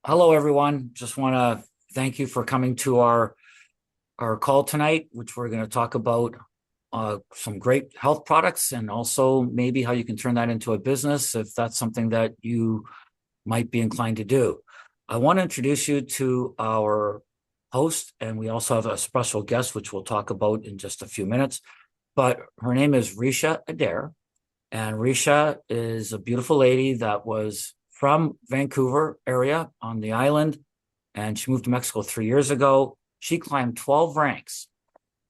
Hello, everyone. Just want to thank you for coming to our call tonight, which we're going to talk about some great health products and also maybe how you can turn that into a business if that's something that you might be inclined to do. I want to introduce you to our host, and we also have a special guest, which we'll talk about in just a few minutes. But her name is Ricia Adair, and Ricia is a beautiful lady that was from Vancouver area on the island, and she moved to Mexico 3 years ago. She climbed 12 ranks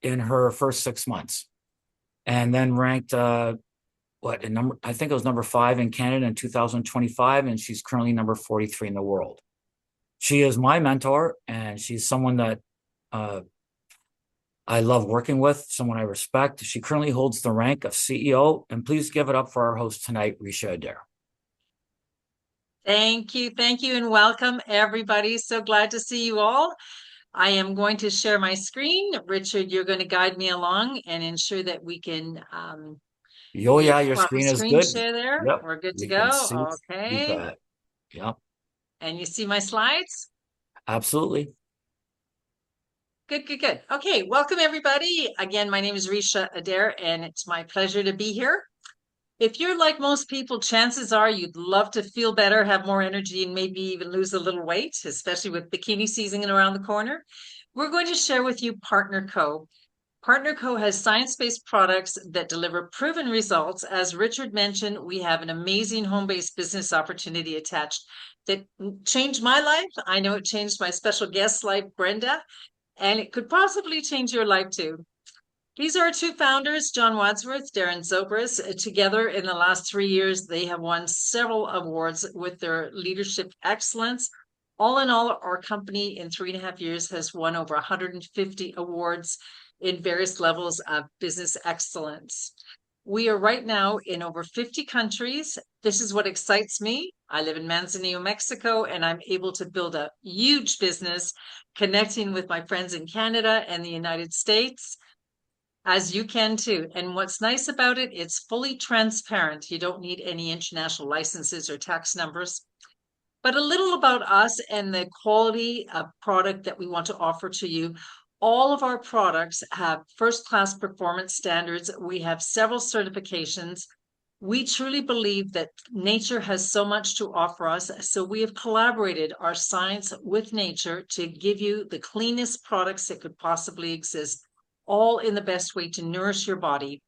in her first 6 months, and then ranked I think it was number 5 in Canada in 2025, and she's currently number 43 in the world. She is my mentor, and she's someone that I love working with, someone I respect. She currently holds the rank of CEO, and please give it up for our host tonight, Ricia Adair. Thank you, and welcome everybody. So glad to see you all. I am going to share my screen. Richard, you're going to guide me along and ensure that we can Yeah, your proper screen is screen good. share there. Yep, We're good to we can go. see. You Okay. bet. Yep, And you see my slides? absolutely. Good. Okay, welcome everybody. Again, my name is Ricia Adair, and it's my pleasure to be here. If you're like most people, chances are you'd love to feel better, have more energy, and maybe even lose a little weight, especially with bikini season around the corner. We're going to share with you Partner Co. Partner Co has science-based products that deliver proven results. As Richard mentioned, we have an amazing home-based business opportunity attached that changed my life. I know it changed my special guest's life, Brenda, and it could possibly change your life too. These are our two founders, John Wadsworth, Darren Zobris. Together in the last 3 years, they have won several awards with their leadership excellence. All in all, our company in 3.5 years has won over 150 awards in various levels of business excellence. We are right now in over 50 countries. This is what excites me. I live in Manzanillo, Mexico, and I'm able to build a huge business connecting with my friends in Canada and the United States, as you can too. And what's nice about it, it's fully transparent. You don't need any international licenses or tax numbers. But a little about us and the quality of product that we want to offer to you. All of our products have first-class performance standards. We have several certifications. We truly believe that nature has so much to offer us. So we have collaborated our science with nature to give you the cleanest products that could possibly exist, all in the best way to nourish your body.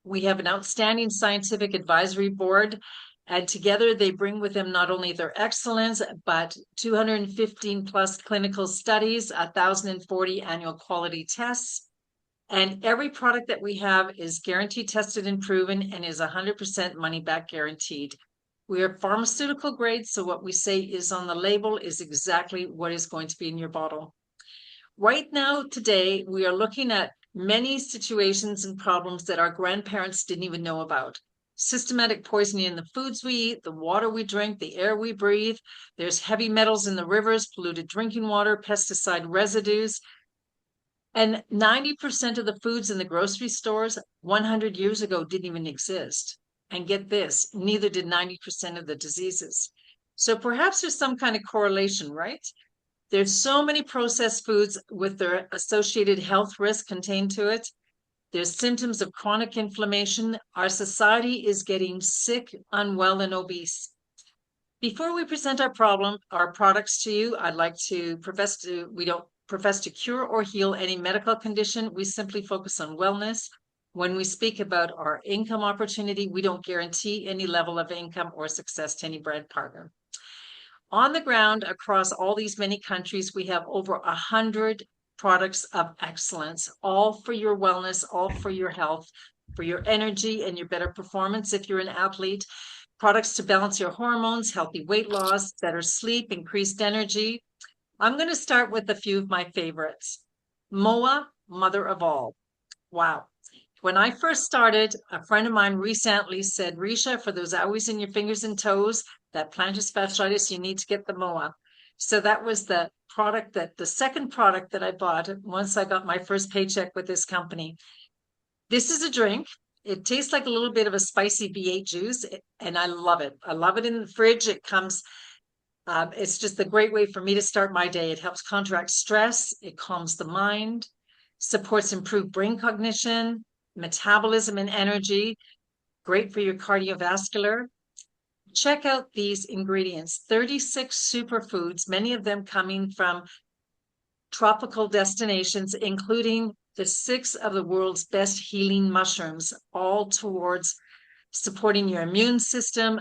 We have an outstanding scientific advisory board, and together they bring with them not only their excellence, but 215 plus clinical studies, 1,040 annual quality tests. And every product that we have is guaranteed, tested, and proven, and is 100% money back guaranteed. We are pharmaceutical grade, so what we say is on the label is exactly what is going to be in your bottle. Right now, today, we are looking at many situations and problems that our grandparents didn't even know about. Systematic poisoning in the foods we eat, the water we drink, the air we breathe. There's heavy metals in the rivers, polluted drinking water, pesticide residues. And 90% of the foods in the grocery stores 100 years ago didn't even exist. And get this, neither did 90% of the diseases. So perhaps there's some kind of correlation, right? There's so many processed foods with their associated health risk contained to it. There's symptoms of chronic inflammation. Our society is getting sick, unwell, and obese. Before we present our products to you, I'd like to we don't profess to cure or heal any medical condition. We simply focus on wellness. When we speak about our income opportunity, we don't guarantee any level of income or success to any brand partner. On the ground across all these many countries, we have over 100 products of excellence, all for your wellness, all for your health, for your energy and your better performance if you're an athlete, products to balance your hormones, healthy weight loss, better sleep, increased energy. I'm going to start with a few of my favorites. MOA, mother of all. Wow. When I first started, a friend of mine recently said, Ricia, for those always in your fingers and toes, that plantar fasciitis, you need to get the MOA. So that was the second product that I bought once I got my first paycheck with this company. This is a drink. It tastes like a little bit of a spicy V8 juice, and I love it. I love it in the fridge. It comes, it's just a great way for me to start my day. It helps counteract stress, it calms the mind, supports improved brain cognition, metabolism, and energy. Great for your cardiovascular. Check out these ingredients: 36 superfoods, many of them coming from tropical destinations, including the 6 of the world's best healing mushrooms, all towards supporting your immune system,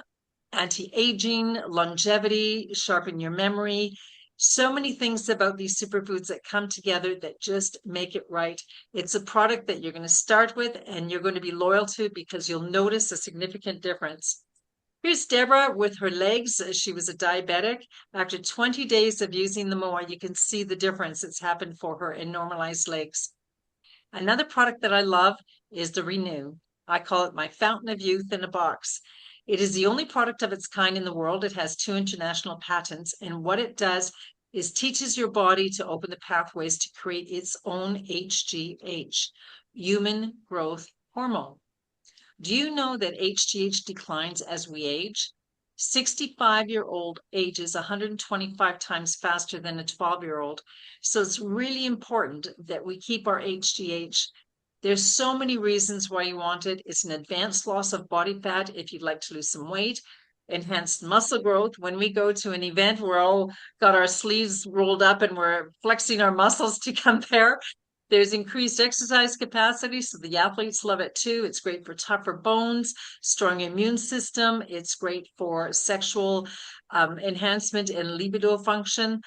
anti-aging, longevity, sharpen your memory. So many things about these superfoods that come together that just make it right. It's a product that you're going to start with and you're going to be loyal to because you'll notice a significant difference. Here's Deborah with her legs. She was a diabetic. After 20 days of using the MOA, you can see the difference that's happened for her in normalized legs. Another product that I love is the Renew. I call it my fountain of youth in a box. It is the only product of its kind in the world. It has 2 international patents, and what it does is teaches your body to open the pathways to create its own HGH, human growth hormone. Do you know that HGH declines as we age? 65-year-old ages 125 times faster than a 12-year-old. So it's really important that we keep our HGH. There's so many reasons why you want it. It's an advanced loss of body fat if you'd like to lose some weight, enhanced muscle growth. When we go to an event, we're all got our sleeves rolled up and we're flexing our muscles to compare. There's increased exercise capacity, so the athletes love it too. It's great for tougher bones, strong immune system. It's great for sexual enhancement and libido function.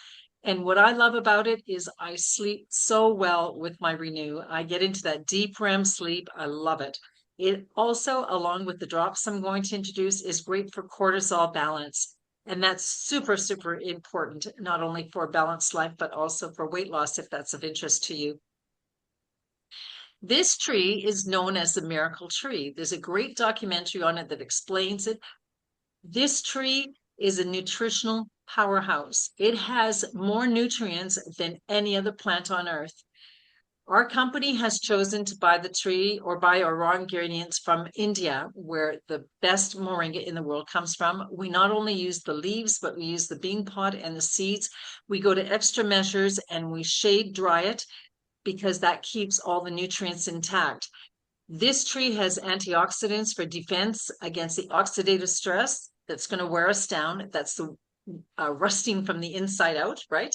And what I love about it is I sleep so well with my Renew. I get into that deep REM sleep. I love it. It also, along with the drops I'm going to introduce, is great for cortisol balance. And that's super, super important, not only for a balanced life, but also for weight loss, if that's of interest to you. This tree is known as the miracle tree. There's a great documentary on it that explains it. This tree is a nutritional powerhouse. It has more nutrients than any other plant on earth. Our company has chosen to buy the tree or buy our raw ingredients from India, where the best moringa in the world comes from. We not only use the leaves, but we use the bean pod and the seeds. We go to extra measures and we shade dry it because that keeps all the nutrients intact. This tree has antioxidants for defense against the oxidative stress that's going to wear us down. That's the rusting from the inside out, right?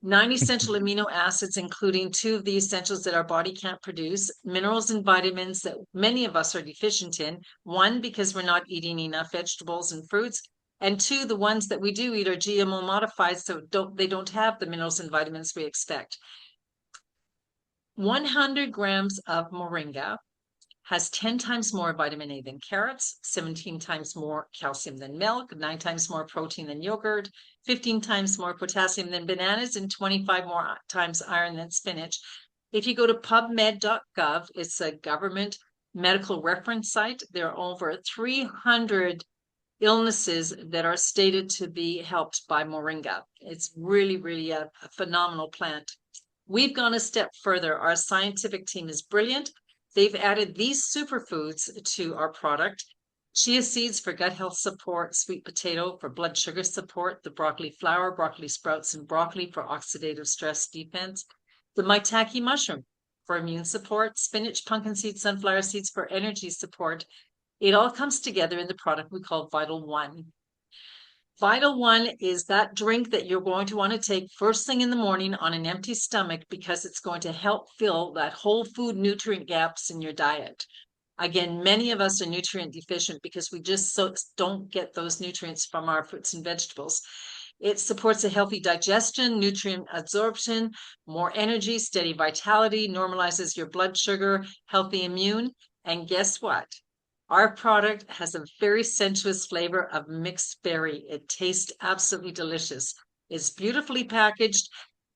9 essential amino acids, including 2 of the essentials that our body can't produce, minerals and vitamins that many of us are deficient in. 1, because we're not eating enough vegetables and fruits. And 2, the ones that we do eat are GMO modified, so they don't have the minerals and vitamins we expect. 100 grams of moringa has 10 times more vitamin A than carrots, 17 times more calcium than milk, 9 times more protein than yogurt, 15 times more potassium than bananas, and 25 more times iron than spinach. If you go to pubmed.gov, it's a government medical reference site. There are over 300 illnesses that are stated to be helped by moringa. It's really, really a phenomenal plant. We've gone a step further. Our scientific team is brilliant. They've added these superfoods to our product: chia seeds for gut health support, sweet potato for blood sugar support, the broccoli flower, broccoli sprouts, and broccoli for oxidative stress defense, the maitake mushroom for immune support, spinach, pumpkin seeds, sunflower seeds for energy support. It all comes together in the product we call Vital One. Vital One is that drink that you're going to want to take first thing in the morning on an empty stomach because it's going to help fill that whole food nutrient gaps in your diet. Again, many of us are nutrient deficient because we just don't get those nutrients from our fruits and vegetables. It supports a healthy digestion, nutrient absorption, more energy, steady vitality, normalizes your blood sugar, healthy immune. And guess what? Our product has a very sensuous flavor of mixed berry. It tastes absolutely delicious. It's beautifully packaged.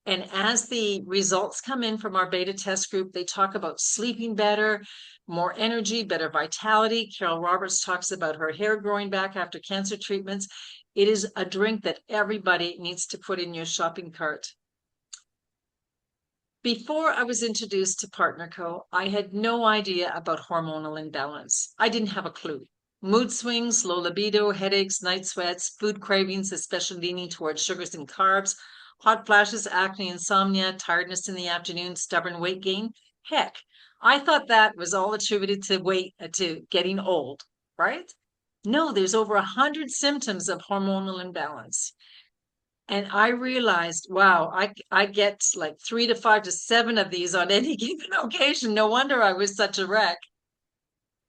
And as the results come in from our beta test group, they talk about sleeping better, more energy, better vitality. Carol Roberts talks about her hair growing back after cancer treatments. It is a drink that everybody needs to put in your shopping cart. Before I was introduced to Partner Co, I had no idea about hormonal imbalance. I didn't have a clue. Mood swings, low libido, headaches, night sweats, food cravings, especially leaning towards sugars and carbs, hot flashes, acne, insomnia, tiredness in the afternoon, stubborn weight gain. Heck, I thought that was all attributed to to getting old, right? No, there's over 100 symptoms of hormonal imbalance. And I realized, wow, I get like 3 to 5 to 7 of these on any given occasion. No wonder I was such a wreck.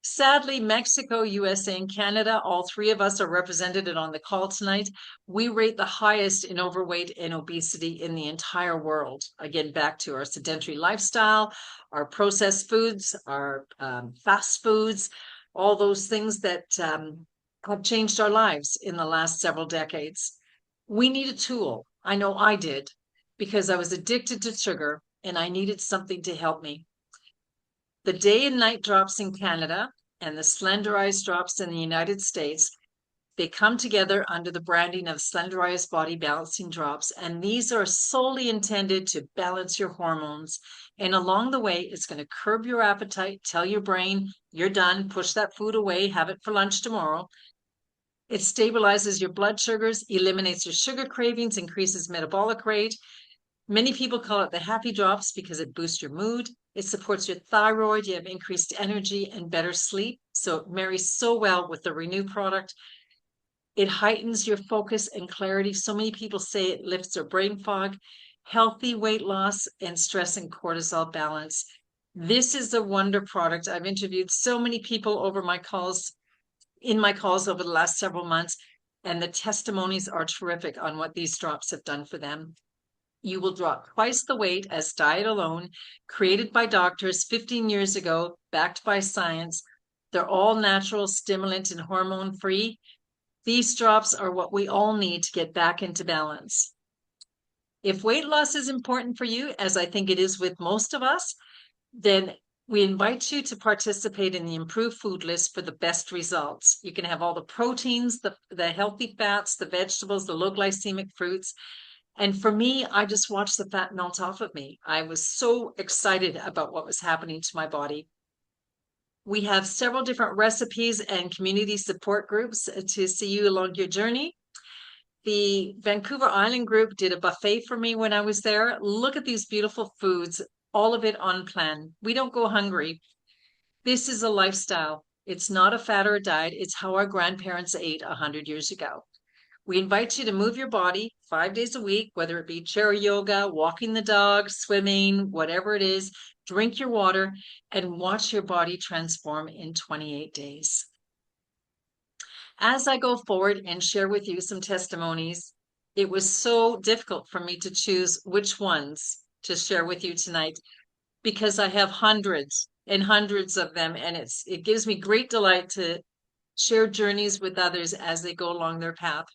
Sadly, Mexico, USA, and Canada, all three of us are represented on the call tonight. We rate the highest in overweight and obesity in the entire world. Again, back to our sedentary lifestyle, our processed foods, our fast foods, all those things that have changed our lives in the last several decades. We need a tool. I know I did because I was addicted to sugar and I needed something to help me. The day and night drops in Canada and the slenderized drops in the United States, they come together under the branding of slenderized body balancing drops. And these are solely intended to balance your hormones. And along the way, it's going to curb your appetite, tell your brain, you're done, push that food away, have it for lunch tomorrow. It stabilizes your blood sugars, eliminates your sugar cravings, increases metabolic rate. Many people call it the happy drops because it boosts your mood. It supports your thyroid. You have increased energy and better sleep. So it marries so well with the Renew product. It heightens your focus and clarity. So many people say it lifts their brain fog, healthy weight loss, and stress and cortisol balance. This is a wonder product. I've interviewed so many people over my calls in my calls over the last several months, and the testimonies are terrific on what these drops have done for them. You will drop twice the weight as diet alone, created by doctors 15 years ago, backed by science. They're all natural, stimulant, and hormone free. These drops are what we all need to get back into balance. If weight loss is important for you, as I think it is with most of us, then we invite you to participate in the improved food list for the best results. You can have all the proteins, the healthy fats, the vegetables, the low glycemic fruits. And for me, I just watched the fat melt off of me. I was so excited about what was happening to my body. We have several different recipes and community support groups to see you along your journey. The Vancouver Island group did a buffet for me when I was there. Look at these beautiful foods, all of it on plan. We don't go hungry. This is a lifestyle. It's not a fad or a diet. It's how our grandparents ate 100 years ago. We invite you to move your body 5 days a week, whether it be chair yoga, walking the dog, swimming, whatever it is. Drink your water and watch your body transform in 28 days. As I go forward and share with you some testimonies, it was so difficult for me to choose which ones to share with you tonight because I have hundreds and hundreds of them, and it gives me great delight to share journeys with others as they go along their path.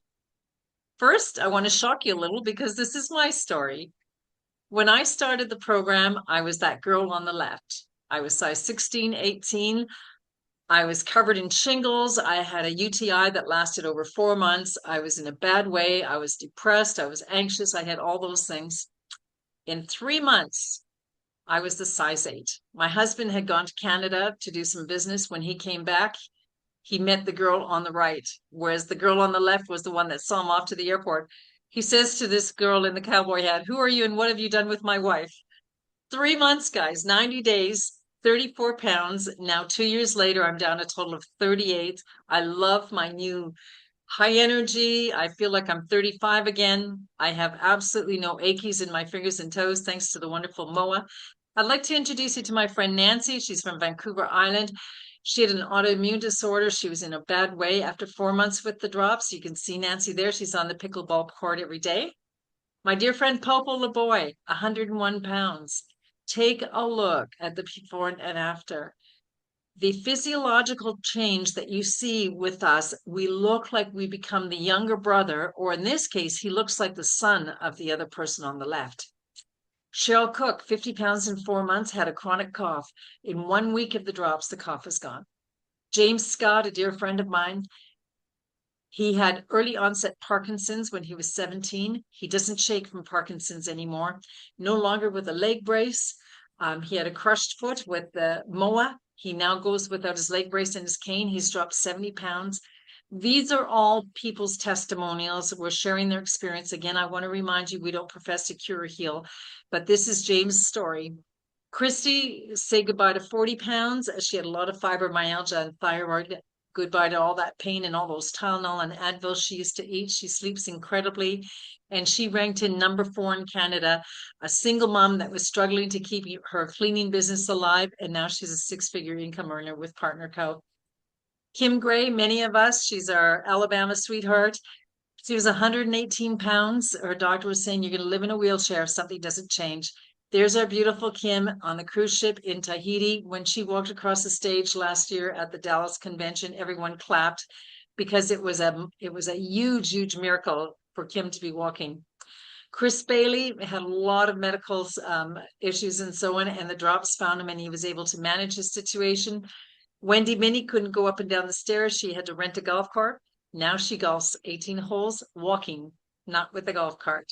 First, I want to shock you a little because this is my story. When I started the program, I was that girl on the left. I was size 16, 18. I was covered in shingles. I had a UTI that lasted over 4 months. I was in a bad way. I was depressed. I was anxious. I had all those things. In 3 months, I was the size 8. My husband had gone to Canada to do some business. When he came back, he met the girl on the right, whereas the girl on the left was the one that saw him off to the airport. He says to this girl in the cowboy hat, "Who are you and what have you done with my wife?" 3 months, guys, 90 days, 34 pounds. Now, 2 years later, I'm down a total of 38. I love my new high energy. I feel like I'm 35 again. I have absolutely no aches in my fingers and toes, thanks to the wonderful Moa. I'd like to introduce you to my friend Nancy. She's from Vancouver Island. She had an autoimmune disorder. She was in a bad way after 4 months with the drops. You can see Nancy there. She's on the pickleball court every day. My dear friend Popo LeBoy, 101 pounds. Take a look at the before and after. The physiological change that you see with us, we look like we become the younger brother, or in this case, he looks like the son of the other person on the left. Cheryl Cook, 50 pounds in 4 months, had a chronic cough. In 1 week of the drops, the cough is gone. James Scott, a dear friend of mine, He had early onset Parkinson's when he was 17. He doesn't shake from Parkinson's anymore, no longer with a leg brace. He had a crushed foot with the MOA. He now goes without his leg brace and his cane. He's dropped 70 pounds. These are all people's testimonials. We're sharing their experience. Again, I want to remind you, we don't profess to cure or heal, but this is James' story. Christy said goodbye to 40 pounds. She had a lot of fibromyalgia and thyroid. Goodbye to all that pain and all those Tylenol and Advil she used to eat. She sleeps incredibly. And she ranked in #4 in Canada, a single mom that was struggling to keep her cleaning business alive. And now she's a 6-figure income earner with Partner Co. Kim Gray, many of us, she's our Alabama sweetheart. She was 118 pounds. Her doctor was saying, you're going to live in a wheelchair if something doesn't change. There's our beautiful Kim on the cruise ship in Tahiti. When she walked across the stage last year at the Dallas convention, everyone clapped because it was a huge miracle for Kim to be walking. Chris Bailey had a lot of medical issues and so on, and the drops found him and he was able to manage his situation. Wendy Minnie couldn't go up and down the stairs. She had to rent a golf cart. Now she golfs 18 holes walking, not with a golf cart.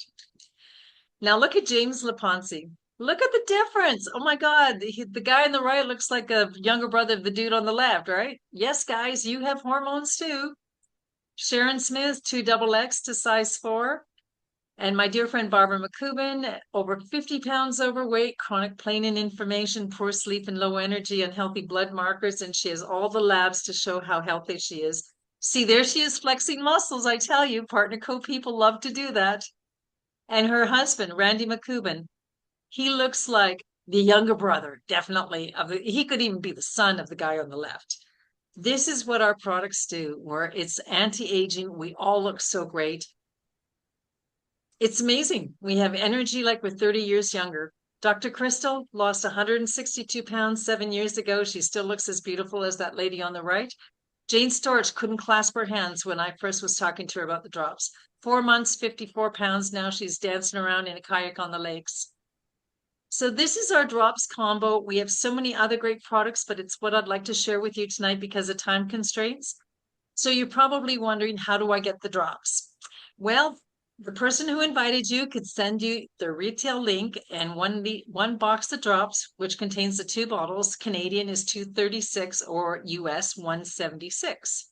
Now look at James Leponsi. Look at the difference. Oh my God. The guy on the right looks like a younger brother of the dude on the left, right? Yes, guys, you have hormones too. Sharon Smith, 2XX to size 4. And my dear friend Barbara McCubbin, over 50 pounds overweight, chronic pain and inflammation, poor sleep and low energy, unhealthy blood markers, and she has all the labs to show how healthy she is. See, there she is flexing muscles, I tell you, Partner Co people love to do that. And her husband, Randy McCubbin, he looks like the younger brother, definitely. He could even be the son of the guy on the left. This is what our products do, where it's anti-aging. We all look so great. It's amazing. We have energy like we're 30 years younger. Dr. Crystal lost 162 pounds 7 years ago. She still looks as beautiful as that lady on the right. Jane Storch couldn't clasp her hands when I first was talking to her about the drops. 4 months, 54 pounds. Now she's dancing around in a kayak on the lakes. So this is our drops combo. We have so many other great products, but it's what I'd like to share with you tonight because of time constraints. So you're probably wondering, how do I get the drops? Well, the person who invited you could send you the retail link, and one box of drops, which contains the 2 bottles, Canadian is $236 or US $176.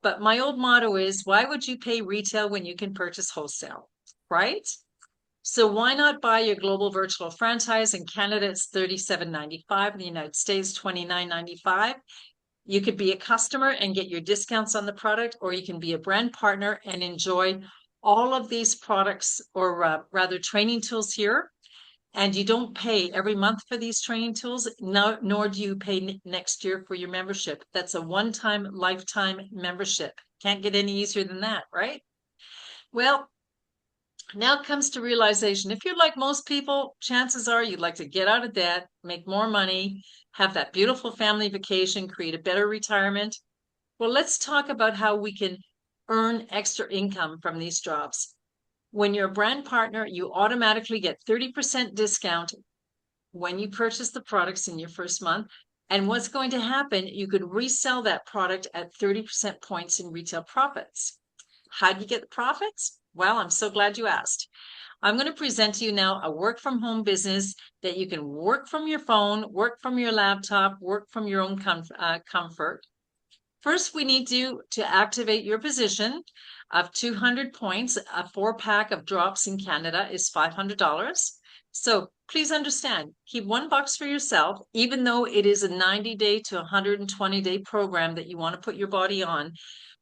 But my old motto is, why would you pay retail when you can purchase wholesale, right? So why not buy your global virtual franchise? In Canada, it's $37.95. In the United States, $29.95. You could be a customer and get your discounts on the product, or you can be a brand partner and enjoy all of these products, or rather training tools here. And you don't pay every month for these training tools, nor do you pay next year for your membership. That's a one-time lifetime membership. Can't get any easier than that, right? Well, now it comes to realization. If you're like most people, chances are you'd like to get out of debt, make more money, have that beautiful family vacation, create a better retirement. Well, let's talk about how we can earn extra income from these jobs. When you're a brand partner, you automatically get 30% discount when you purchase the products in your first month. And what's going to happen, you could resell that product at 30% points in retail profits. How do you get the profits? Well, I'm so glad you asked. I'm going to present to you now a work from home business that you can work from your phone, work from your laptop, work from your own comfort. First, we need to activate your position of 200 points. A 4-pack of drops in Canada is $500. So please understand, keep 1 box for yourself, even though it is a 90-day to 120-day program that you want to put your body on.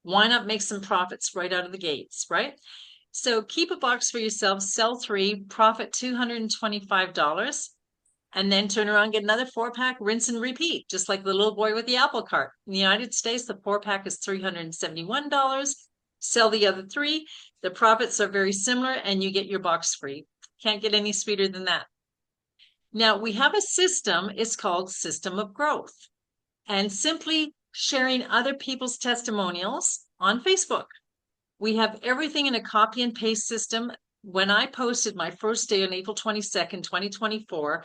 Why not make some profits right out of the gates, right? So keep a box for yourself, sell 3, profit $225. And then turn around, get another 4-pack, rinse and repeat, just like the little boy with the apple cart. In the United States, the 4-pack is $371. Sell the other 3. The profits are very similar, and you get your box free. Can't get any sweeter than that. Now, we have a system. It's called System of Growth. And simply sharing other people's testimonials on Facebook. We have everything in a copy and paste system. When I posted my first day on April 22nd, 2024,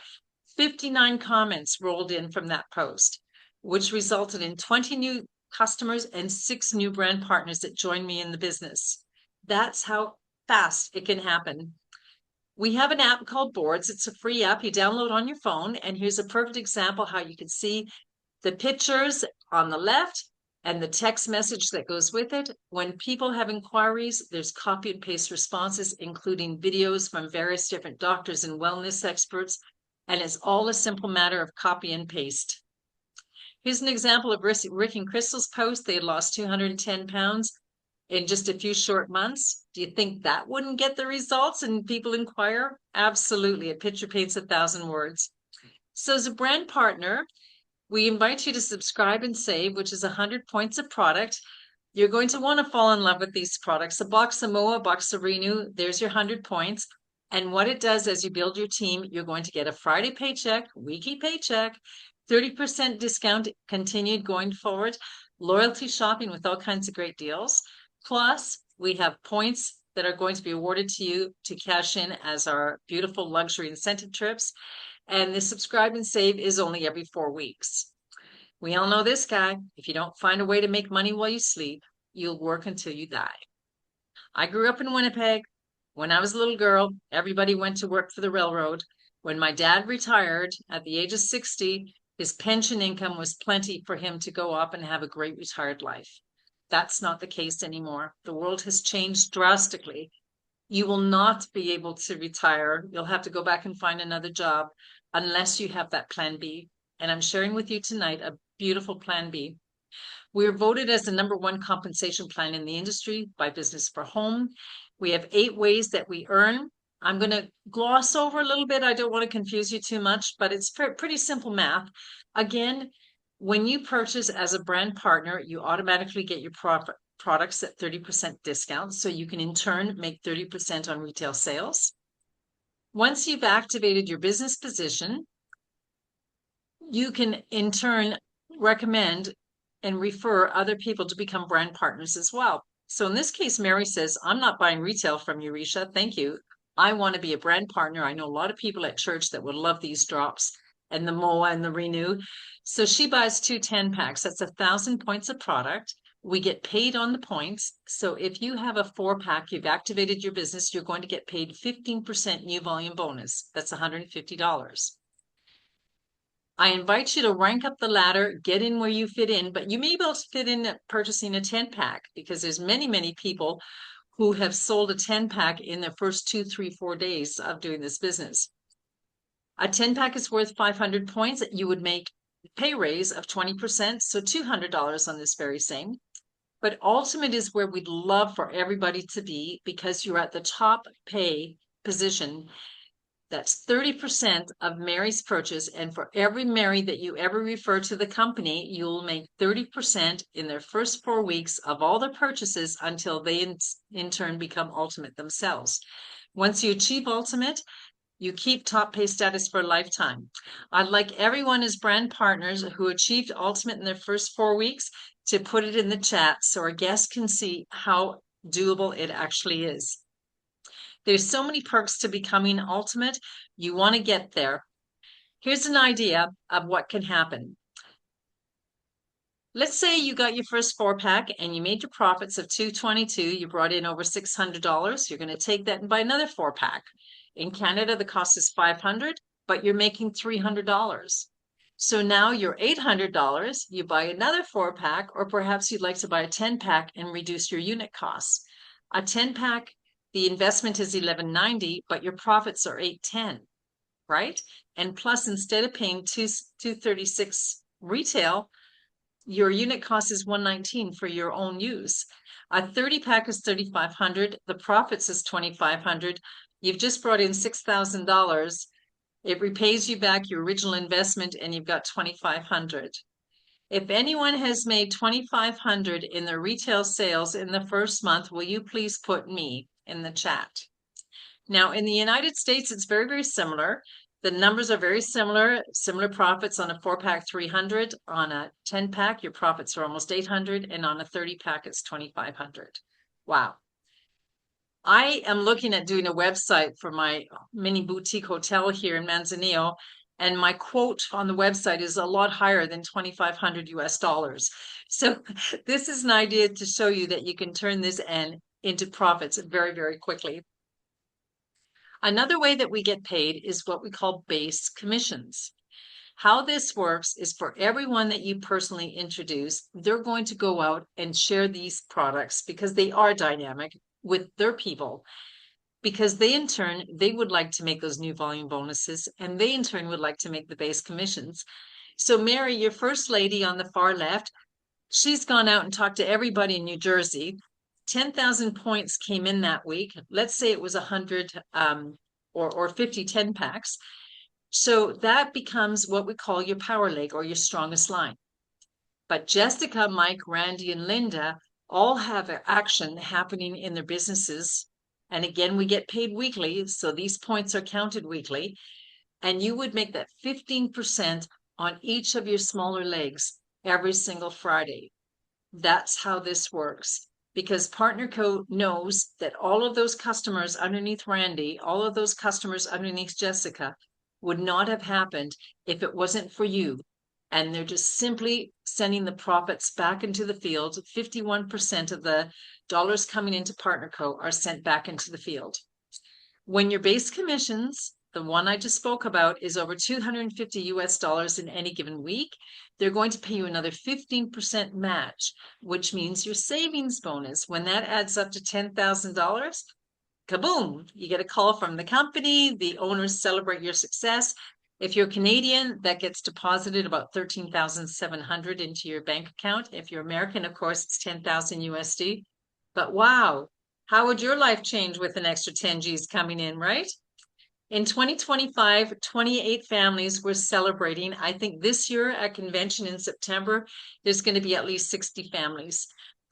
59 comments rolled in from that post, which resulted in 20 new customers and 6 new brand partners that join me in the business. That's how fast it can happen. We have an app called Boards. It's a free app you download on your phone. And here's a perfect example how you can see the pictures on the left and the text message that goes with it. When people have inquiries, there's copy and paste responses, including videos from various different doctors and wellness experts. And it's all a simple matter of copy and paste. Here's an example of Rick and Crystal's post. They had lost 210 pounds in just a few short months. Do you think that wouldn't get the results and people inquire? Absolutely. A picture paints 1,000 words. So as a brand partner, we invite you to subscribe and save, which is 100 points of product. You're going to want to fall in love with these products. A box of Moa, a box of Renew, there's your 100 points. And what it does as you build your team, you're going to get a Friday paycheck, weekly paycheck, 30% discount continued going forward, loyalty shopping with all kinds of great deals. Plus, we have points that are going to be awarded to you to cash in as our beautiful luxury incentive trips. And the subscribe and save is only every 4 weeks. We all know this guy. If you don't find a way to make money while you sleep, you'll work until you die. I grew up in Winnipeg. When I was a little girl, everybody went to work for the railroad. When my dad retired at the age of 60, his pension income was plenty for him to go up and have a great retired life. That's not the case anymore. The world has changed drastically. You will not be able to retire. You'll have to go back and find another job unless you have that plan B. And I'm sharing with you tonight a beautiful plan B. We are voted as the #1 compensation plan in the industry by Business for Home. We have 8 ways that we earn. I'm going to gloss over a little bit. I don't want to confuse you too much, but it's pretty simple math. Again, when you purchase as a brand partner, you automatically get your products at 30% discount. So you can in turn make 30% on retail sales. Once you've activated your business position, you can in turn recommend and refer other people to become brand partners as well. So in this case, Mary says, I'm not buying retail from you, Ricia. Thank you. I want to be a brand partner. I know a lot of people at church that would love these drops and the Moa and the Renew. So she buys 2 10-packs. That's 1,000 points of product. We get paid on the points. So if you have a 4-pack, you've activated your business, you're going to get paid 15% new volume bonus. That's $150. I invite you to rank up the ladder, get in where you fit in, but you may be able to fit in purchasing a 10-pack because there's many people who have sold a 10-pack in their first 2, 3, 4 days of doing this business. A 10-pack is worth 500 points. You would make a pay raise of 20%, so $200 on this very same. But ultimate is where we'd love for everybody to be because you're at the top pay position. That's 30% of Mary's purchase. And for every Mary that you ever refer to the company, you'll make 30% in their first 4 weeks of all their purchases until they in turn become ultimate themselves. Once you achieve ultimate, you keep top pay status for a lifetime. I'd like everyone as brand partners who achieved ultimate in their first 4 weeks to put it in the chat so our guests can see how doable it actually is. There's so many perks to becoming ultimate. You want to get there. Here's an idea of what can happen. Let's say you got your first 4-pack and you made your profits of $222. You brought in over $600. You're going to take that and buy another 4-pack. In Canada, the cost is $500, but you're making $300. So now you're $800. You buy another 4-pack, or perhaps you'd like to buy a 10-pack and reduce your unit costs. A 10-pack, the investment is $11.90, but your profits are $8.10, right? And plus, instead of paying $236 retail, your unit cost is $119 for your own use. A 30-pack is $3,500. The profits is $2,500. You've just brought in $6,000. It repays you back your original investment, and you've got $2,500. If anyone has made $2,500 in their retail sales in the first month, will you please put me in the chat? Now, in the United States, it's very similar. The numbers are very similar. Similar profits on a 4-pack, $300. On a 10-pack, your profits are almost $800, and on a 30-pack, it's $2,500. Wow. I am looking at doing a website for my mini boutique hotel here in Manzanillo, And my quote on the website is a lot higher than 2,500 US dollars. So this is an idea to show you that you can turn this into profits very, very quickly. Another way that we get paid is what we call base commissions. How this works is for everyone that you personally introduce, they're going to go out and share these products because they are dynamic with their people, because they in turn, they would like to make those new volume bonuses, and they in turn would like to make the base commissions. So Mary, your first lady on the far left, she's gone out and talked to everybody in New Jersey. 10,000 points came in that week. Let's say it was 100 or 50 10 packs. So that becomes what we call your power leg or your strongest line. But Jessica, Mike, Randy, and Linda all have action happening in their businesses. And again, we get paid weekly. So these points are counted weekly. And you would make that 15% on each of your smaller legs every single Friday. That's how this works. Because Partner Co knows that all of those customers underneath Randy, all of those customers underneath Jessica would not have happened if it wasn't for you. And they're just simply sending the profits back into the field. 51% of the dollars coming into Partner Co are sent back into the field. When your base commissions, the one I just spoke about, is over 250 US dollars in any given week, they're going to pay you another 15% match, which means your savings bonus, when that adds up to $10,000, kaboom, you get a call from the company, the owners celebrate your success. If you're Canadian, that gets deposited about 13,700 into your bank account. If you're American, of course, it's 10,000 USD. But wow, how would your life change with an extra 10 G's coming in, right? In 2025, 28 families were celebrating. I think this year at convention in September, there's going to be at least 60 families.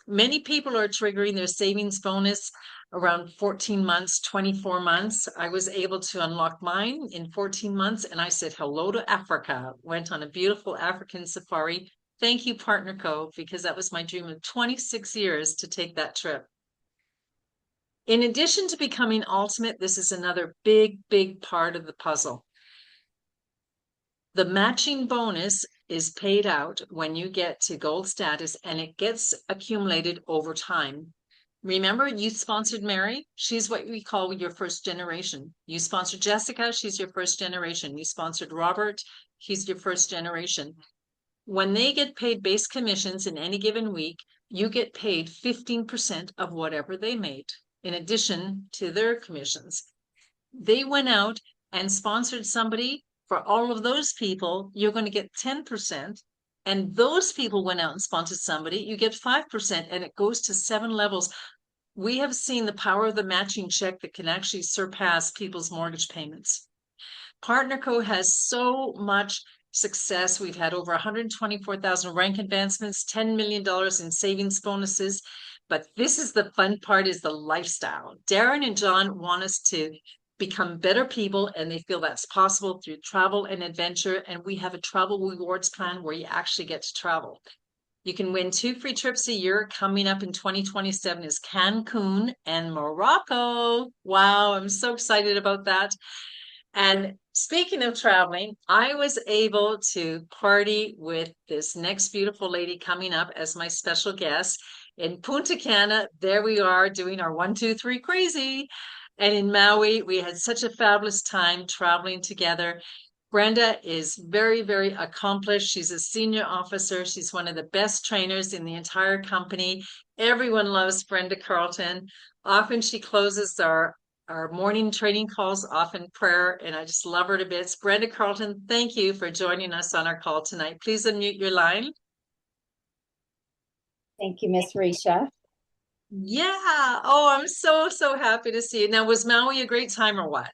Many people are triggering their savings bonus around 14 months, 24 months. I was able to unlock mine in 14 months, and I said hello to Africa. Went on a beautiful African safari. Thank you, Partner Co, because that was my dream of 26 years to take that trip. In addition to becoming ultimate, this is another big, big part of the puzzle. The matching bonus is paid out when you get to gold status, and it gets accumulated over time. Remember, you sponsored Mary. She's what we call your first generation. You sponsored Jessica. She's your first generation. You sponsored Robert. He's your first generation. When they get paid base commissions in any given week, you get paid 15% of whatever they made, in addition to their commissions. They went out and sponsored somebody. For all of those people, you're going to get 10%. And those people went out and sponsored somebody, you get 5%, and it goes to 7 levels. We have seen the power of the matching check that can actually surpass people's mortgage payments. Partner Co has so much success. We've had over 124,000 rank advancements, $10 million in savings bonuses. But this is the fun part, is the lifestyle. Darren and John want us to become better people, and they feel that's possible through travel and adventure. And we have a travel rewards plan where you actually get to travel. You can win 2 free trips a year. Coming up in 2027 is Cancun and Morocco. Wow, I'm so excited about that. And speaking of traveling, I was able to party with this next beautiful lady coming up as my special guest in Punta Cana. There we are doing our 1, 2, 3 crazy. And in Maui, we had such a fabulous time traveling together. Brenda is very, very accomplished. She's a senior officer. She's one of the best trainers in the entire company. Everyone loves Brenda Carlton. Often she closes our morning training calls, often prayer, and I just love her to bits. Brenda Carlton, thank you for joining us on our call tonight. Please unmute your line. Thank you, Miss Ricia. Yeah. Oh, I'm so, so happy to see you. Now, was Maui a great time or what?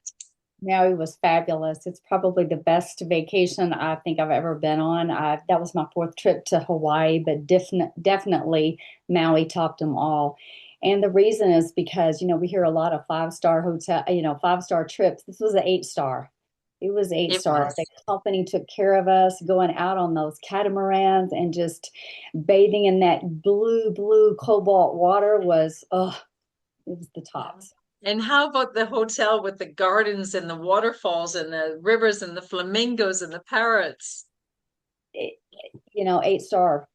Maui was fabulous. It's probably the best vacation I think I've ever been on. That was my 4th trip to Hawaii, but definitely Maui topped them all. And the reason is because, we hear a lot of 5-star hotel, 5-star trips. This was an 8-star. It was 8 It stars. The was. company took care of us, going out on those catamarans and just bathing in that blue, blue cobalt water was, oh, it was the Yeah. tops. And how about the hotel with the gardens and the waterfalls and the rivers and the flamingos and the parrots? It, 8 star.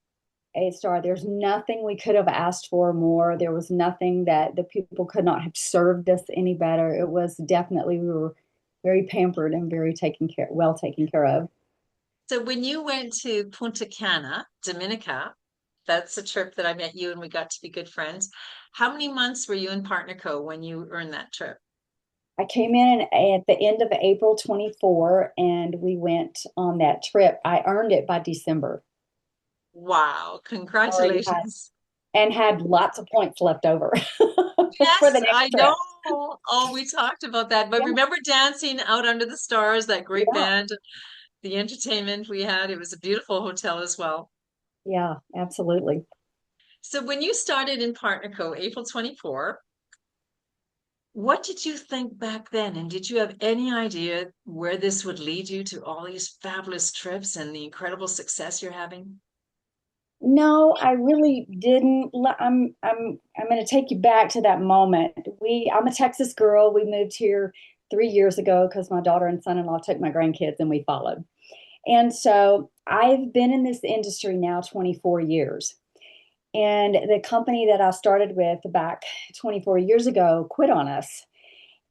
8 star. There's nothing we could have asked for more. There was nothing that the people could not have served us any better. It was definitely, we were very pampered and very well taken care of. So when you went to Punta Cana, Dominica, that's a trip that I met you and we got to be good friends. How many months were you in PartnerCo when you earned that trip? I came in at the end of April 24 and we went on that trip. I earned it by December. Wow, Oh, yeah. congratulations. And had lots of points left over for the Yes, next I trip. know. Oh, we talked about that. But Yeah, remember dancing out under the stars, that great yeah, band, the entertainment we had. It was a beautiful hotel as well. yeah, absolutely. So when you started in PartnerCo, April 24, what did you think back then? And did you have any idea where this would lead you to all these fabulous trips and the incredible success you're having? No, I really didn't. I'm going to take you back to that moment. I'm a Texas girl. We moved here 3 years ago because my daughter and son-in-law took my grandkids and we followed. And so I've been in this industry now 24 years. And the company that I started with back 24 years ago quit on us.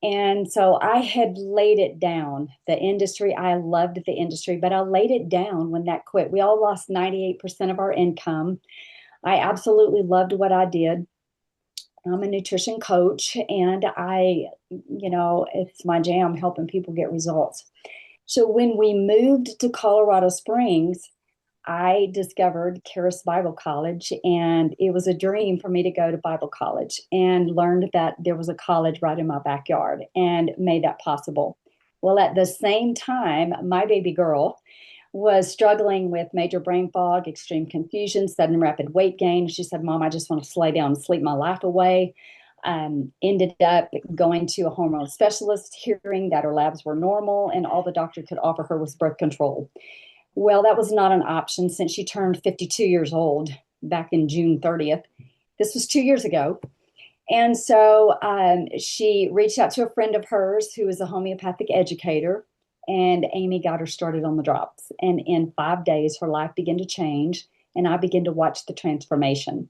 And so I had laid it down. The industry, I loved the industry, but I laid it down when that quit. We all lost 98% of our income. I absolutely loved what I did. I'm a nutrition coach and it's my jam helping people get results. So when we moved to Colorado Springs, I discovered Charis Bible College, and it was a dream for me to go to Bible college and learned that there was a college right in my backyard and made that possible. Well, at the same time, my baby girl was struggling with major brain fog, extreme confusion, sudden rapid weight gain. She said, Mom, I just want to lay down and sleep my life away. Ended up going to a hormone specialist, hearing that her labs were normal, and all the doctor could offer her was birth control. Well, that was not an option since she turned 52 years old back in June 30th. This was 2 years ago. And so she reached out to a friend of hers who is a homeopathic educator, and Amy got her started on the drops. And in 5 days, her life began to change, and I began to watch the transformation.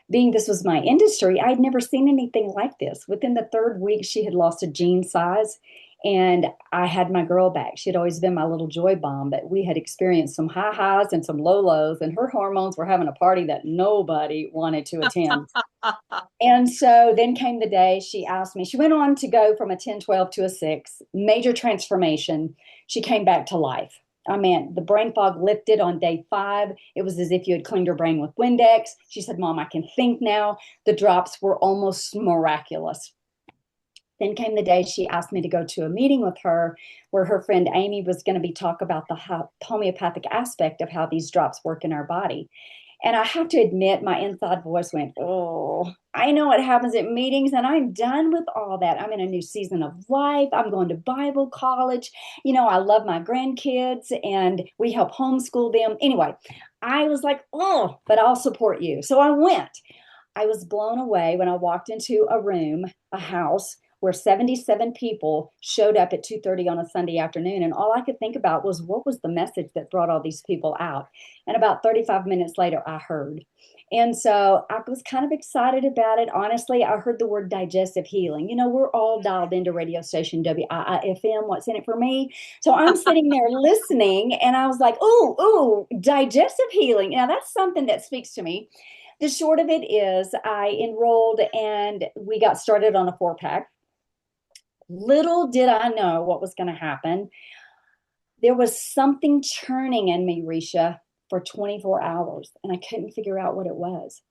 Being this was my industry, I'd never seen anything like this. Within the third week, she had lost a jean size, and I had my girl back. She had always been my little joy bomb, but we had experienced some high highs and some low lows, and her hormones were having a party that nobody wanted to attend. And so then came the day she asked me, she went on to go from a 10, 12 to a 6, major transformation. She came back to life. I mean, the brain fog lifted on day 5. It was as if you had cleaned her brain with Windex. She said, Mom, I can think now. The drops were almost miraculous. Then came the day she asked me to go to a meeting with her where her friend Amy was going to be talk about the homeopathic aspect of how these drops work in our body. And I have to admit, my inside voice went, oh, I know what happens at meetings, and I'm done with all that. I'm in a new season of life. I'm going to Bible college. I love my grandkids, and we help homeschool them. Anyway, I was like, oh, but I'll support you. So I went. I was blown away when I walked into a house where 77 people showed up at 2:30 on a Sunday afternoon. And all I could think about was what was the message that brought all these people out? And about 35 minutes later, I heard. And so I was kind of excited about it. Honestly, I heard the word digestive healing. We're all dialed into radio station WIIFM. What's in it for me? So I'm sitting there listening, and I was like, digestive healing. Now, that's something that speaks to me. The short of it is, I enrolled and we got started on a 4-pack. Little did I know what was going to happen. There was something churning in me, Ricia, for 24 hours, and I couldn't figure out what it was.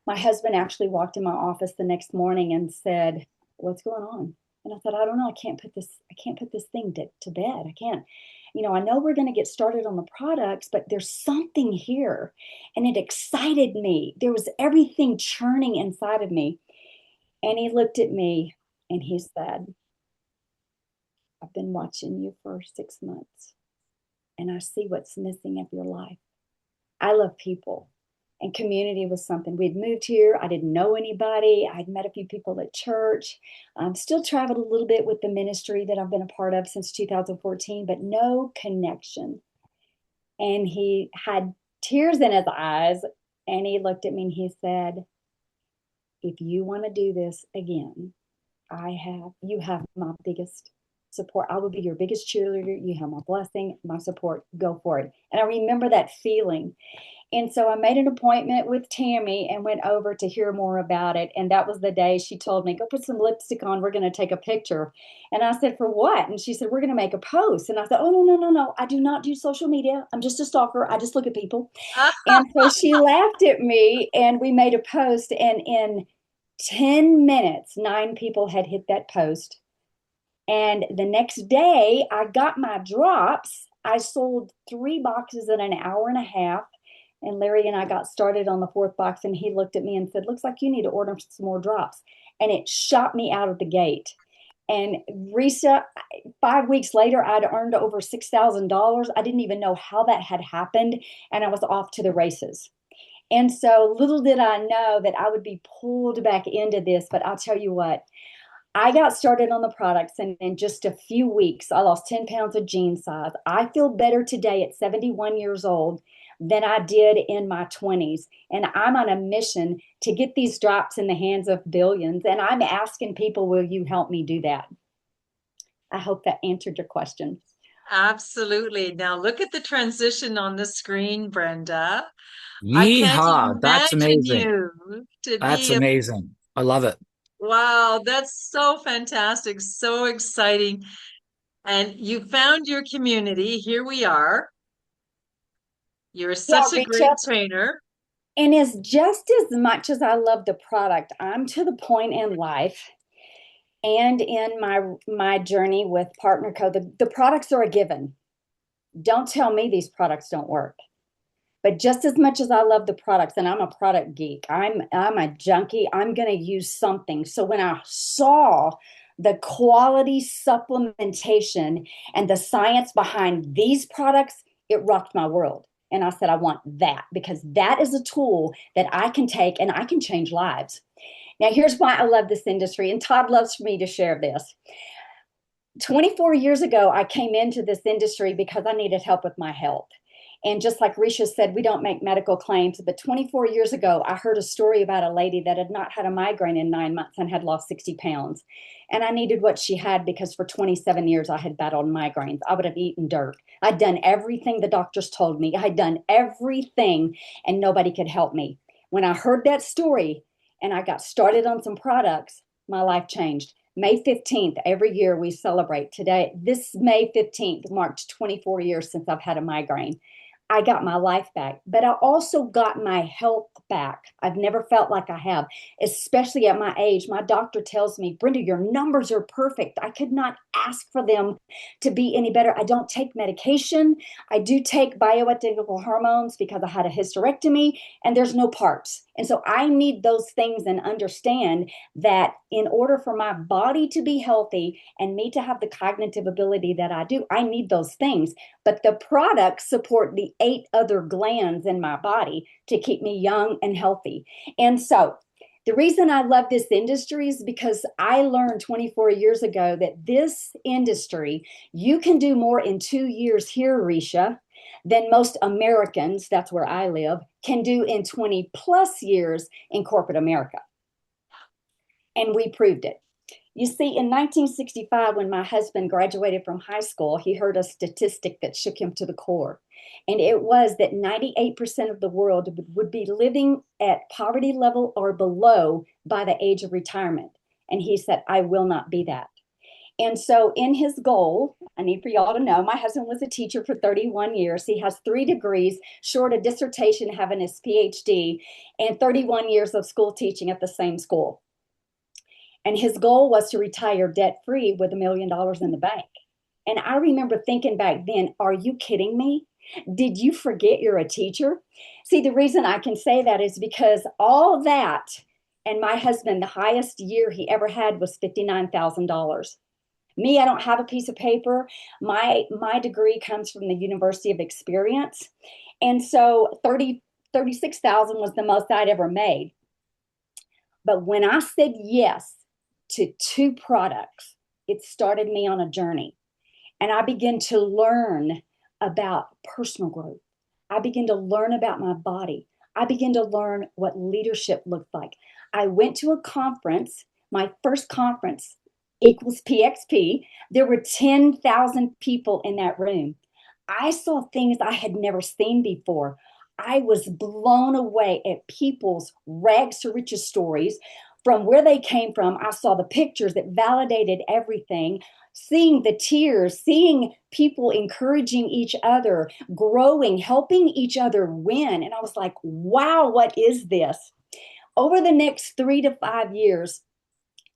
My husband actually walked in my office the next morning and said, "What's going on?" And I said, "I don't know. I can't put this thing to bed. I can't. I know we're going to get started on the products, but there's something here." And it excited me. There was everything churning inside of me. And he looked at me and he said, "I've been watching you for 6 months, and I see what's missing of your life. I love people. And community was something. We'd moved here. I didn't know anybody. I'd met a few people at church. Still traveled a little bit with the ministry that I've been a part of since 2014, but no connection. And he had tears in his eyes, and he looked at me and he said, if you want to do this again, you have my biggest support. I will be your biggest cheerleader. You have my blessing, my support. Go for it. And I remember that feeling. And so I made an appointment with Tammy and went over to hear more about it. And that was the day she told me, go put some lipstick on. We're going to take a picture. And I said, for what? And she said, we're going to make a post. And I said, oh, no, no, no, no. I do not do social media. I'm just a stalker. I just look at people. And so she laughed at me and we made a post. And in 10 minutes, 9 people had hit that post. And the next day, I got my drops. I sold 3 boxes in an hour and a half. And Larry and I got started on the 4th box, and he looked at me and said, looks like you need to order some more drops. And it shot me out of the gate. And Ricia, 5 weeks later, I'd earned over $6,000. I didn't even know how that had happened. And I was off to the races. And so little did I know that I would be pulled back into this. But I'll tell you what, I got started on the products, and in just a few weeks, I lost 10 pounds of jean size. I feel better today at 71 years old than I did in my 20s. And I'm on a mission to get these drops in the hands of billions. And I'm asking people, will you help me do that? I hope that answered your question. Absolutely. Now look at the transition on the screen, Brenda. I can't Yeehaw. That's imagine amazing. you to That's be a amazing. I love it. wow, that's so fantastic, so exciting. And you found your community. Here we are. You're Yeah, such a Richa. great trainer. And as just as much as I love the product, I'm to the point in life and in my journey with Partner Co. The products are a given. Don't tell me these products don't work. But just as much as I love the products, and I'm a product geek, I'm a junkie, I'm going to use something. So when I saw the quality supplementation and the science behind these products, it rocked my world. And I said, I want that because that is a tool that I can take and I can change lives. Now, here's why I love this industry, and Todd loves for me to share this. 24 years ago, I came into this industry because I needed help with my health. And just like Ricia said, we don't make medical claims. But 24 years ago, I heard a story about a lady that had not had a migraine in 9 months and had lost 60 pounds. And I needed what she had because for 27 years, I had battled migraines. I would have eaten dirt. I'd done everything the doctors told me. I'd done everything, and nobody could help me. When I heard that story and I got started on some products, my life changed. May 15th, every year we celebrate. Today, this May 15th marked 24 years since I've had a migraine. I got my life back, but I also got my health back. I've never felt like I have, especially at my age. My doctor tells me, Brenda, your numbers are perfect. I could not ask for them to be any better. I don't take medication. I do take bioidentical hormones because I had a hysterectomy and there's no parts. And so I need those things and understand that in order for my body to be healthy and me to have the cognitive ability that I do, I need those things. But the products support the 8 other glands in my body to keep me young and healthy. And so the reason I love this industry is because I learned 24 years ago that this industry, you can do more in 2 years here, Ricia, than most Americans, that's where I live, can do in 20 plus years in corporate America. And we proved it. You see, in 1965, when my husband graduated from high school, he heard a statistic that shook him to the core. And it was that 98% of the world would be living at poverty level or below by the age of retirement. And he said, I will not be that. And so, in his goal, I need for y'all to know my husband was a teacher for 31 years. He has 3 degrees, short a dissertation, having his PhD, and 31 years of school teaching at the same school. And his goal was to retire debt free with $1 million in the bank. And I remember thinking back then, are you kidding me? Did you forget you're a teacher? See, the reason I can say that is because all that, and my husband, the highest year he ever had was $59,000. Me, I don't have a piece of paper. My degree comes from the University of Experience. And so 36,000 was the most I'd ever made. But when I said yes to 2 products, it started me on a journey. And I began to learn about personal growth. I began to learn about my body. I began to learn what leadership looked like. I went to a conference, my first conference equals PXP. There were 10,000 people in that room. I saw things I had never seen before. I was blown away at people's rags to riches stories from where they came from. I saw the pictures that validated everything, seeing the tears, seeing people encouraging each other, growing, helping each other win. And I was like, wow, what is this? Over the next 3 to 5 years,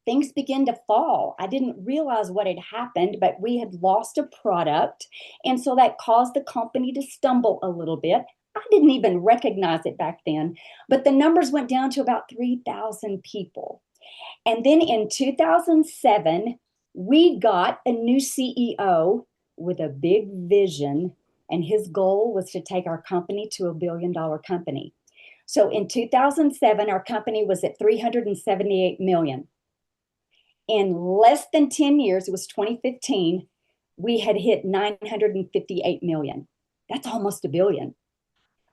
things began to fall. I didn't realize what had happened, but we had lost a product. And so that caused the company to stumble a little bit. I didn't even recognize it back then, but the numbers went down to about 3,000 people. And then in 2007, we got a new CEO with a big vision, and his goal was to take our company to $1 billion company. So in 2007, our company was at 378 million. In less than 10 years, it was 2015, we had hit 958 million. That's almost a billion.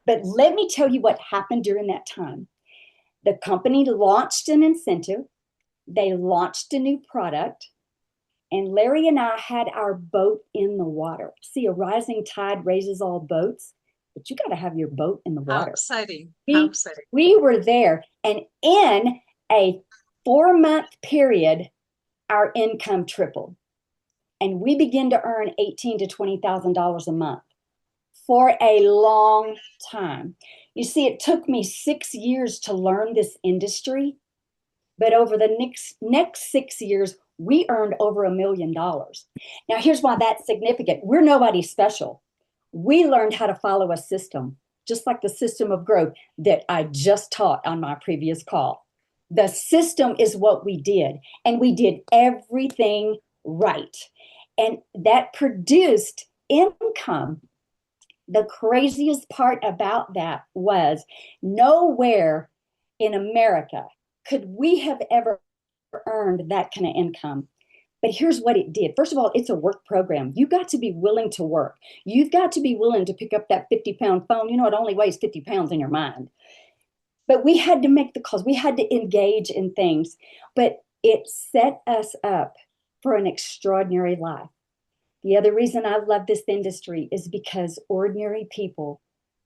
But let me tell you what happened during that time. The company launched an incentive, they launched a new product, and Larry and I had our boat in the water. See, a rising tide raises all boats, but you got to have your boat in the How water. exciting. We, How exciting. we were there, and in a 4-month period, our income tripled. And we began to earn $18,000 to $20,000 a month for a long time. You see, it took me 6 years to learn this industry, but over the next 6 years, we earned over $1 million. Now, here's why that's significant. We're nobody special. We learned how to follow a system, just like the system of growth that I just taught on my previous call. The system is what we did, and we did everything right. And that produced income. The craziest part about that was nowhere in America could we have ever earned that kind of income. But here's what it did. First of all, it's a work program. You got to be willing to work. You've got to be willing to pick up that 50-pound phone. You know, it only weighs 50 pounds in your mind. But we had to make the calls. We had to engage in things. But it set us up for an extraordinary life. The other reason I love this industry is because ordinary people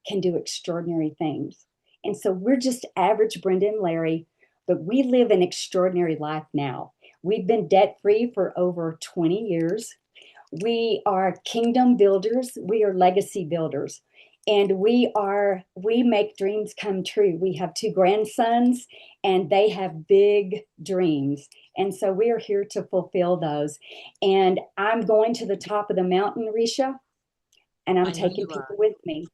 can do extraordinary things. And so we're just average Brenda and Larry, but we live an extraordinary life now. We've been debt-free for over 20 years. We are kingdom builders. We are legacy builders. And we make dreams come true. We have 2 grandsons, and they have big dreams. And so we are here to fulfill those. And I'm going to the top of the mountain, Ricia, and I'm taking people with me.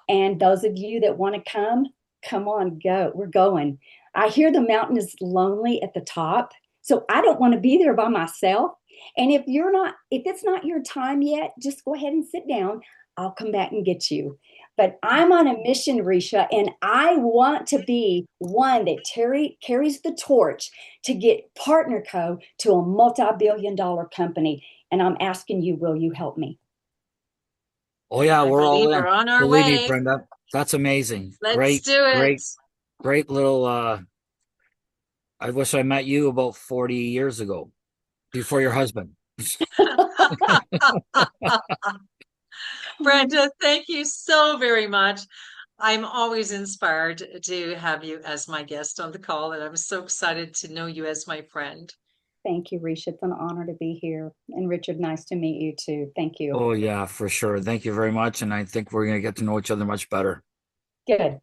And those of you that want to come on, go. We're going. I hear the mountain is lonely at the top, so I don't want to be there by myself. And if it's not your time yet, just go ahead and sit down. I'll come back and get you. But I'm on a mission, Ricia, and I want to be one that carries the torch to get Partner Co. to a multi-billion-dollar company. And I'm asking you, will you help me? Oh yeah, we're all in. We're on our Believe me, way. Brenda, that's amazing. Let's do it. Great little. I wish I met you about 40 years ago, before your husband. Brenda, thank you so very much. I'm always inspired to have you as my guest on the call, and I'm so excited to know you as my friend. Thank you, Ricia. It's an honor to be here. And Richard, nice to meet you too. Thank you. Oh yeah, for sure. Thank you very much. And I think we're going to get to know each other much better. Good.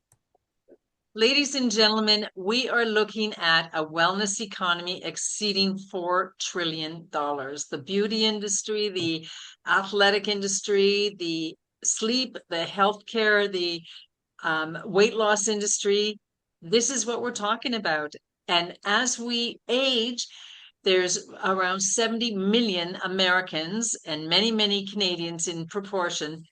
Ladies and gentlemen, we are looking at a wellness economy exceeding $4 trillion. The beauty industry, the athletic industry, the sleep, the healthcare, the weight loss industry. This is what we're talking about. And as we age, there's around 70 million Americans and many, many Canadians in proportion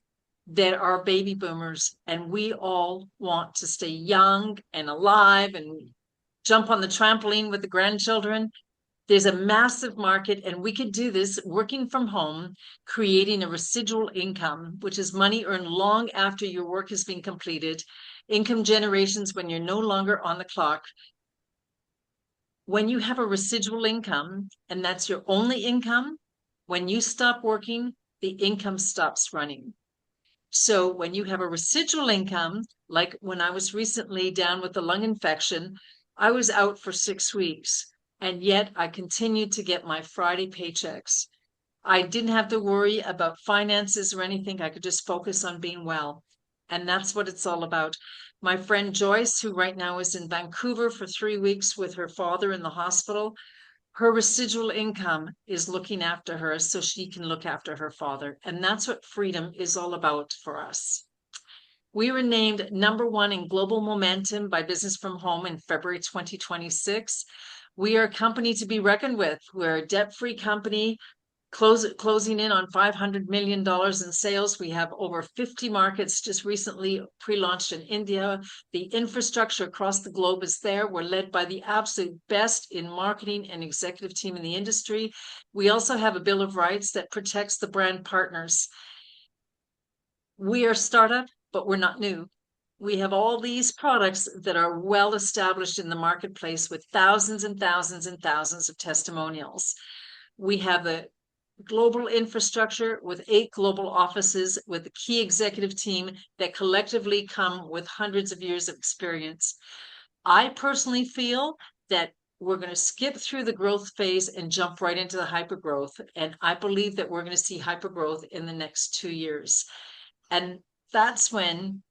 that are baby boomers, and we all want to stay young and alive and jump on the trampoline with the grandchildren. There's a massive market, and we could do this working from home, creating a residual income, which is money earned long after your work has been completed, income generations when you're no longer on the clock. When you have a residual income and that's your only income, when you stop working, the income stops running. So when you have a residual income, like when I was recently down with the lung infection, I was out for 6 weeks, and yet I continued to get my Friday paychecks. I didn't have to worry about finances or anything. I could just focus on being well. And that's what it's all about. My friend Joyce, who right now is in Vancouver for 3 weeks with her father in the hospital, her residual income is looking after her so she can look after her father. And that's what freedom is all about for us. We were named #1 in global momentum by Business from Home in February 2026. We are a company to be reckoned with. We're a debt-free company closing in on $500 million in sales. We have over 50 markets just recently pre-launched in India. The infrastructure across the globe is there. We're led by the absolute best in marketing and executive team in the industry. We also have a Bill of Rights that protects the brand partners. We are a startup, but we're not new. We have all these products that are well established in the marketplace with thousands and thousands and thousands of testimonials. We have a global infrastructure with 8 global offices with a key executive team that collectively come with hundreds of years of experience. I personally feel that we're going to skip through the growth phase and jump right into the hypergrowth. And I believe that we're going to see hypergrowth in the next 2 years. And that's when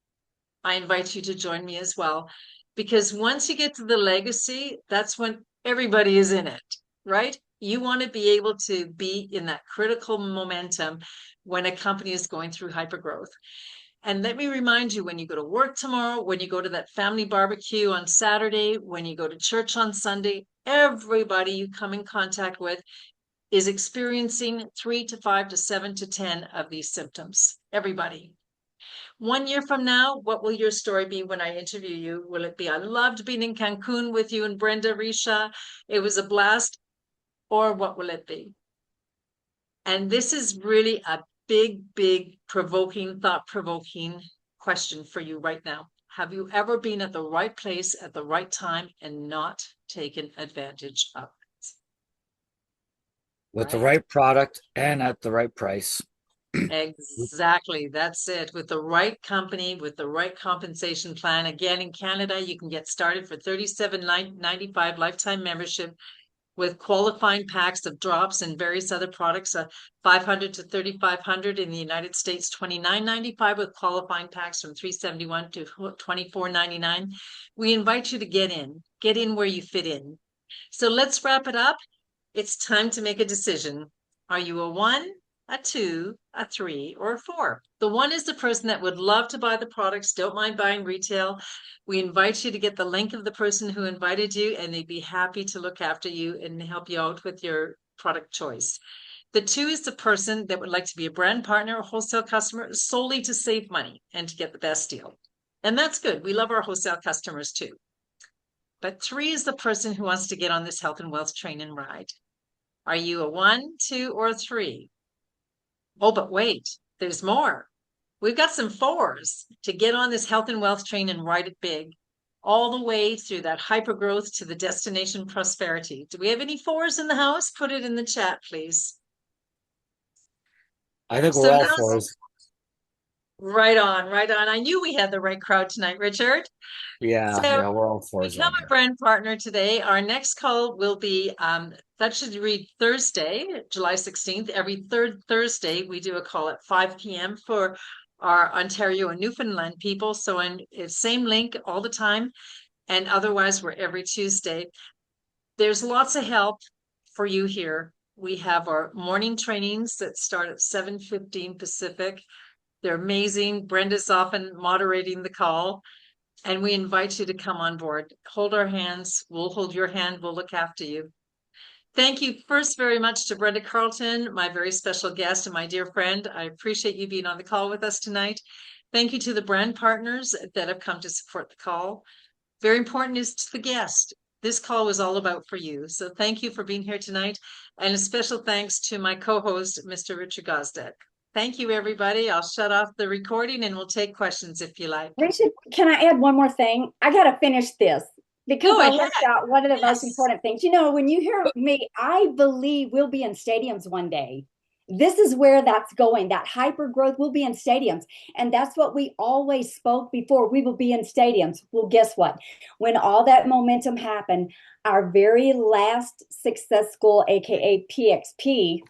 I invite you to join me as well. Because once you get to the legacy, that's when everybody is in it, right? You want to be able to be in that critical momentum when a company is going through hypergrowth. And let me remind you, when you go to work tomorrow, when you go to that family barbecue on Saturday, when you go to church on Sunday, everybody you come in contact with is experiencing 3 to 5 to 7 to 10 of these symptoms. Everybody. 1 year from now, what will your story be when I interview you? Will it be, I loved being in Cancun with you and Brenda, Ricia, it was a blast? Or what will it be? And this is really a big, thought-provoking question for you right now. Have you ever been at the right place at the right time and not taken advantage of it? With the right product and at the right price. Exactly. That's it. With the right company, with the right compensation plan. Again, in Canada, you can get started for $37.95 lifetime membership with qualifying packs of drops and various other products, 500 to 3,500 in the United States, $29.95 with qualifying packs from $371 to $24.99. We invite you to get in where you fit in. So let's wrap it up. It's time to make a decision. Are you a 1, a 2, a 3, or a 4? The 1 is the person that would love to buy the products, don't mind buying retail. We invite you to get the link of the person who invited you, and they'd be happy to look after you and help you out with your product choice. The 2 is the person that would like to be a brand partner or wholesale customer solely to save money and to get the best deal. And that's good. We love our wholesale customers too. But 3 is the person who wants to get on this health and wealth train and ride. Are you a 1, 2, or 3? Oh, but wait, there's more. We've got some 4s to get on this health and wealth train and ride it big, all the way through that hypergrowth to the destination prosperity. Do we have any 4s in the house? Put it in the chat, please. I think we're So all now, 4s. right on, right on. I knew we had the right crowd tonight, Richard. Yeah, So we're all 4s become on a here. brand partner today. Our next call will be, that should read Thursday, July 16th. Every third Thursday, we do a call at 5 p.m. for our Ontario and Newfoundland people. So same link all the time. And otherwise, we're every Tuesday. There's lots of help for you here. We have our morning trainings that start at 7:15 Pacific. They're amazing. Brenda's often moderating the call. And we invite you to come on board. Hold our hands. We'll hold your hand. We'll look after you. Thank you first very much to Brenda Carlton, my very special guest and my dear friend. I appreciate you being on the call with us tonight. Thank you to the brand partners that have come to support the call. Very important is to the guest. This call was all about for you. So thank you for being here tonight. And a special thanks to my co-host, Mr. Richard Gozdek. Thank you, everybody. I'll shut off the recording and we'll take questions if you like. Rachel, can I add one more thing? I got to finish this because Go I ahead. left out one of the most Yes. important things. You know, when you hear me, I believe we'll be in stadiums one day. This is where that's going. That hyper growth will be in stadiums. And that's what we always spoke before. We will be in stadiums. Well, guess what? When all that momentum happened, our very last success school, aka PXP,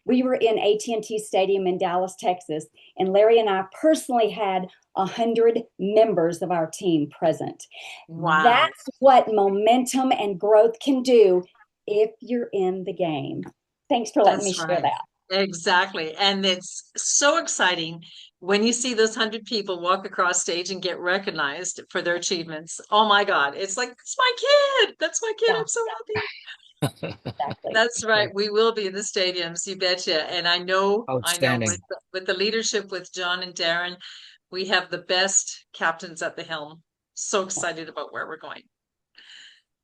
we were in AT&T Stadium in Dallas, Texas, and Larry and I personally had 100 members of our team present. Wow. That's what momentum and growth can do if you're in the game. Thanks for letting me share that. Exactly. And it's so exciting when you see those 100 people walk across stage and get recognized for their achievements. Oh my God. It's like, it's my kid. That's my kid. Yeah. I'm so happy. Exactly. That's right. We will be in the stadiums, you betcha. And I know Outstanding. with the leadership with John and Darren, we have the best captains at the helm. So excited about where we're going.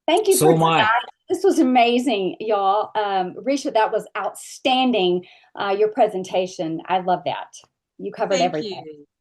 Thank you So for am I. tonight. This was amazing, y'all. Risha, that was outstanding, your presentation. I love that. You covered Thank everything. you.